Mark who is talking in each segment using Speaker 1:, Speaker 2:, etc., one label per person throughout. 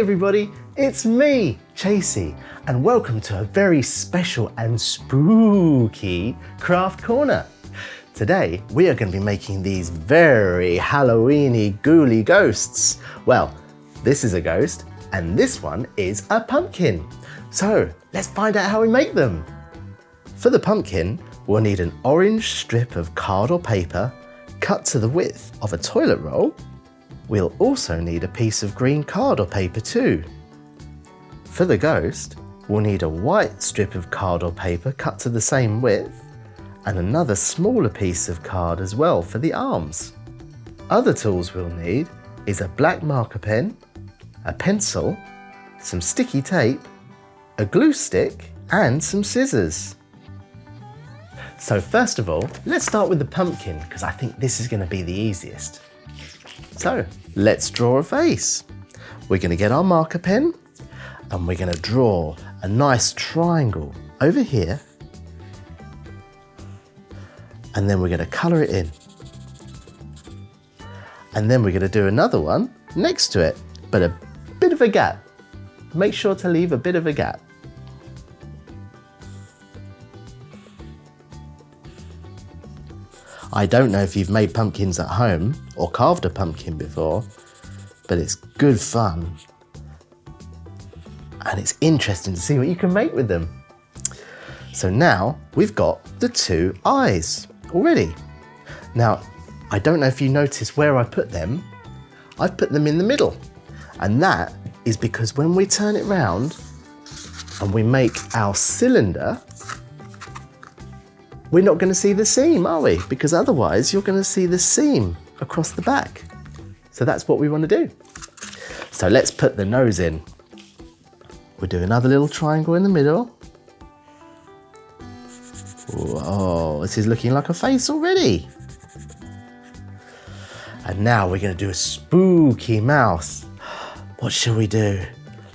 Speaker 1: Hey everybody, it's me, Chasey, and welcome to a very special and spooky craft corner. Today, we are going to be making these very Halloween-y, ghouly ghosts. Well, this is a ghost, and this one is a pumpkin. So, let's find out how we make them. For the pumpkin, we'll need an orange strip of card or paper cut to the width of a toilet roll. We'll also need a piece of green card or paper too. For the ghost, we'll need a white strip of card or paper cut to the same width, and another smaller piece of card as well for the arms. Other tools we'll need is a black marker pen, a pencil, some sticky tape, a glue stick, and some scissors. So first of all, let's start with the pumpkin because I think this is going to be the easiest. So let's draw a face. We're going to get our marker pen and we're going to draw a nice triangle over here, and then we're going to colour it in. And then we're going to do another one next to it, but a bit of a gap. Make sure to leave a bit of a gap. I don't know if you've made pumpkins at home or carved a pumpkin before, but it's good fun. And it's interesting to see what you can make with them. So now we've got the two eyes already. Now, I don't know if you noticed where I put them. I've put them in the middle. And that is because when we turn it round and we make our cylinder, we're not going to see the seam, are we? Because otherwise you're going to see the seam across the back. So that's what we want to do. So let's put the nose in. We'll do another little triangle in the middle. Whoa, this is looking like a face already. And now we're going to do a spooky mouth. What shall we do?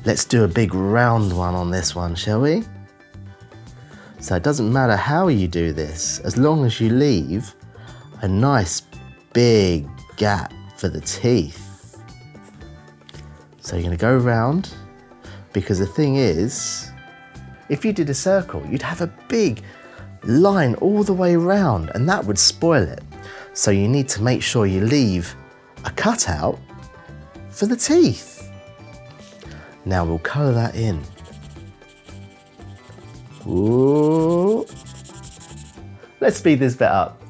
Speaker 1: Let's do a big round one on this one, shall we? So it doesn't matter how you do this, as long as you leave a nice big gap for the teeth. So you're going to go round, because the thing is, if you did a circle, you'd have a big line all the way around and that would spoil it. So you need to make sure you leave a cutout for the teeth. Now we'll colour that in. Ooh. Let's speed this bit up.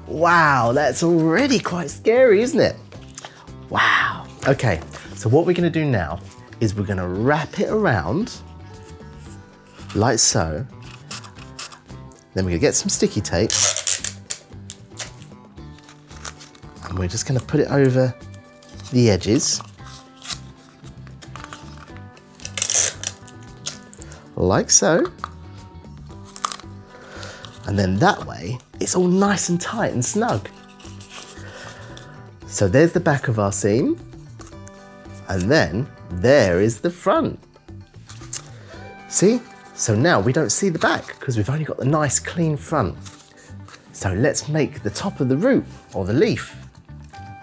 Speaker 1: Wow, that's already quite scary, isn't it? Wow. Okay, so what we're going to do now is we're going to wrap it around like so. Then we're going to get some sticky tape and we're just going to put it over the edges. Like so. And then that way, it's all nice and tight and snug. So there's the back of our seam. And then there is the front. See? So now we don't see the back because we've only got the nice clean front. So let's make the top of the root or the leaf,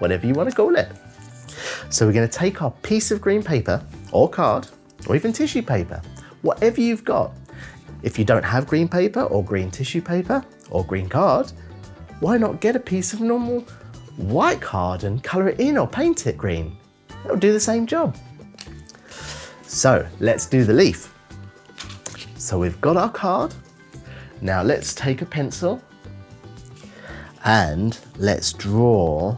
Speaker 1: whatever you want to call it. So we're going to take our piece of green paper or card or even tissue paper, whatever you've got. If you don't have green paper or green tissue paper or green card, why not get a piece of normal white card and colour it in or paint it green? It'll do the same job. So let's do the leaf. So we've got our card. Now let's take a pencil and let's draw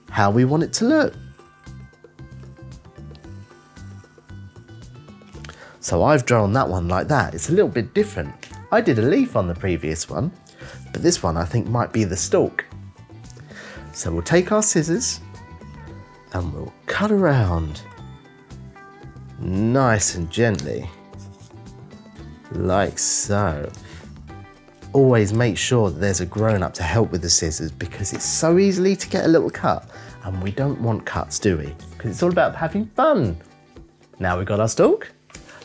Speaker 1: how we want it to look. So I've drawn that one like that. It's a little bit different. I did a leaf on the previous one, but this one I think might be the stalk. So we'll take our scissors and we'll cut around nice and gently, like so. Always make sure that there's a grown-up to help with the scissors because it's so easily to get a little cut, and we don't want cuts, do we? Because it's all about having fun. Now we've got our stalk.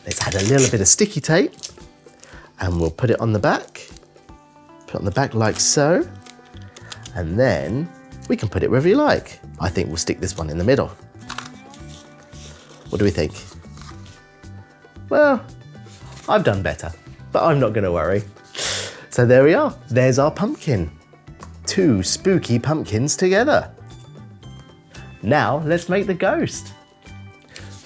Speaker 1: Let's add a little bit of sticky tape and we'll put it on the back. Put it on the back like so. And then we can put it wherever you like. I think we'll stick this one in the middle. What do we think? Well, I've done better, but I'm not gonna worry. So there we are, there's our pumpkin. 2 spooky pumpkins together. Now let's make the ghost.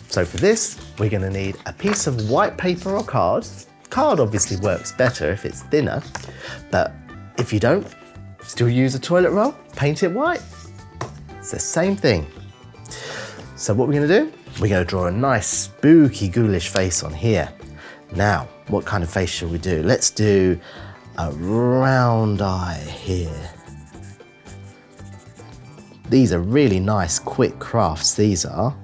Speaker 1: So for this, we're gonna need a piece of white paper or card. Card obviously works better if it's thinner, but if you don't, still use a toilet roll, paint it white. It's the same thing. So what we're gonna do, we're gonna draw a nice spooky ghoulish face on here. Now, what kind of face shall we do? Let's do a round eye here. These are really nice, quick crafts, these are.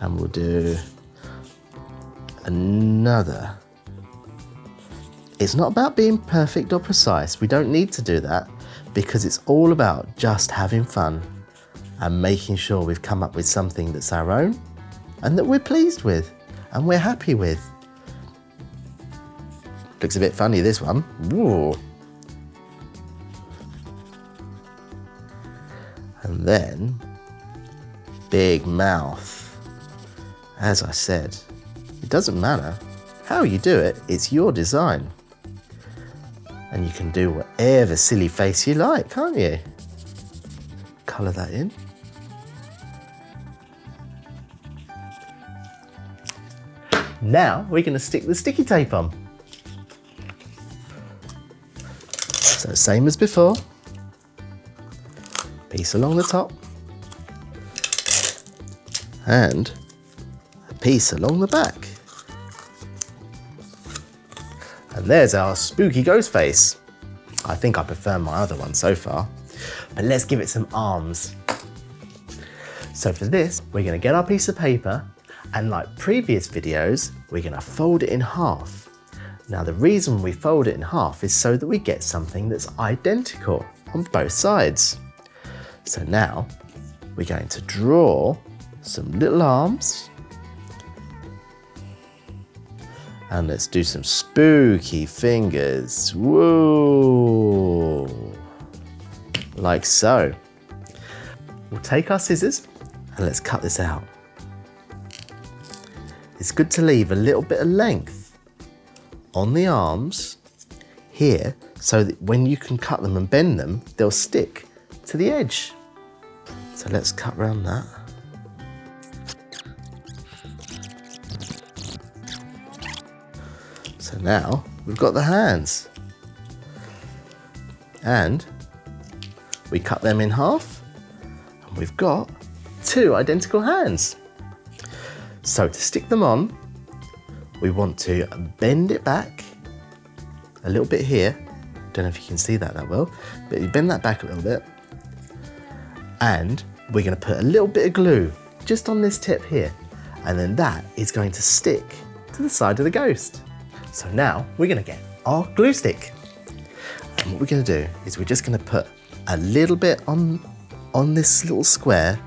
Speaker 1: And we'll do another. It's not about being perfect or precise. We don't need to do that because it's all about just having fun and making sure we've come up with something that's our own and that we're pleased with and we're happy with. Looks a bit funny, this one. Ooh. And then, big mouth. As I said, it doesn't matter how you do it, it's your design. And you can do whatever silly face you like, can't you? Colour that in. Now we're going to stick the sticky tape on. So same as before. Piece along the top. And a piece along the back. And there's our spooky ghost face. I think I prefer my other one so far, but let's give it some arms. So for this, we're gonna get our piece of paper and like previous videos, we're gonna fold it in half. Now the reason we fold it in half is so that we get something that's identical on both sides. So now we're going to draw some little arms. And let's do some spooky fingers. Whoa! Like so. We'll take our scissors and let's cut this out. It's good to leave a little bit of length on the arms here so that when you can cut them and bend them, they'll stick to the edge. So let's cut around that. So now we've got the hands and we cut them in half and we've got 2 identical hands. So to stick them on, we want to bend it back a little bit here. Don't know if you can see that well, but you bend that back a little bit and we're going to put a little bit of glue just on this tip here, and then that is going to stick to the side of the ghost. So now we're going to get our glue stick. And what we're going to do is we're just going to put a little bit on this little square.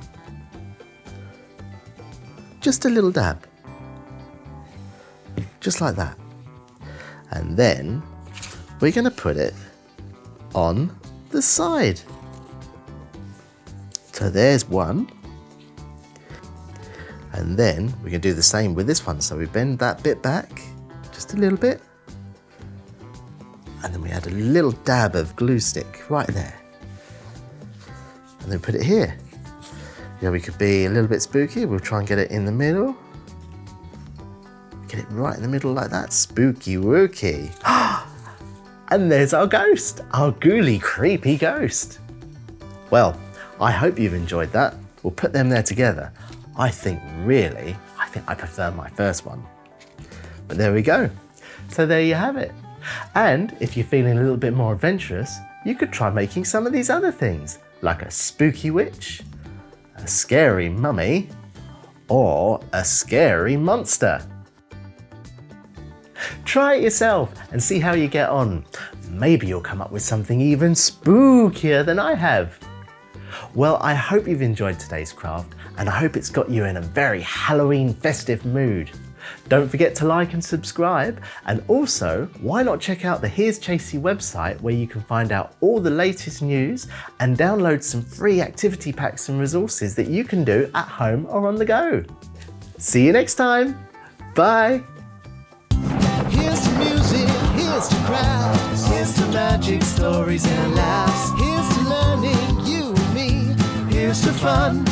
Speaker 1: Just a little dab. Just like that. And then we're going to put it on the side. So there's one. And then we're going to do the same with this one. So we bend that bit back. Just a little bit, and then we add a little dab of glue stick right there, and then put it here. Yeah, we could be a little bit spooky. We'll try and get it in the middle. Get it right in the middle like that. Spooky wooky. And there's our ghost, our ghouly, creepy ghost. Well, I hope you've enjoyed that. We'll put them there together. I think I prefer my first one. But there we go. So there you have it. And if you're feeling a little bit more adventurous, you could try making some of these other things, like a spooky witch, a scary mummy, or a scary monster. Try it yourself and see how you get on. Maybe you'll come up with something even spookier than I have. Well, I hope you've enjoyed today's craft, and I hope it's got you in a very Halloween festive mood. Don't forget to like and subscribe, and also why not check out the Here's Chasey website where you can find out all the latest news and download some free activity packs and resources that you can do at home or on the go. See you next time. Bye.
Speaker 2: Here's to music, here's to crafts, here's to magic, stories and laughs, here's to learning, you and me, here's to fun.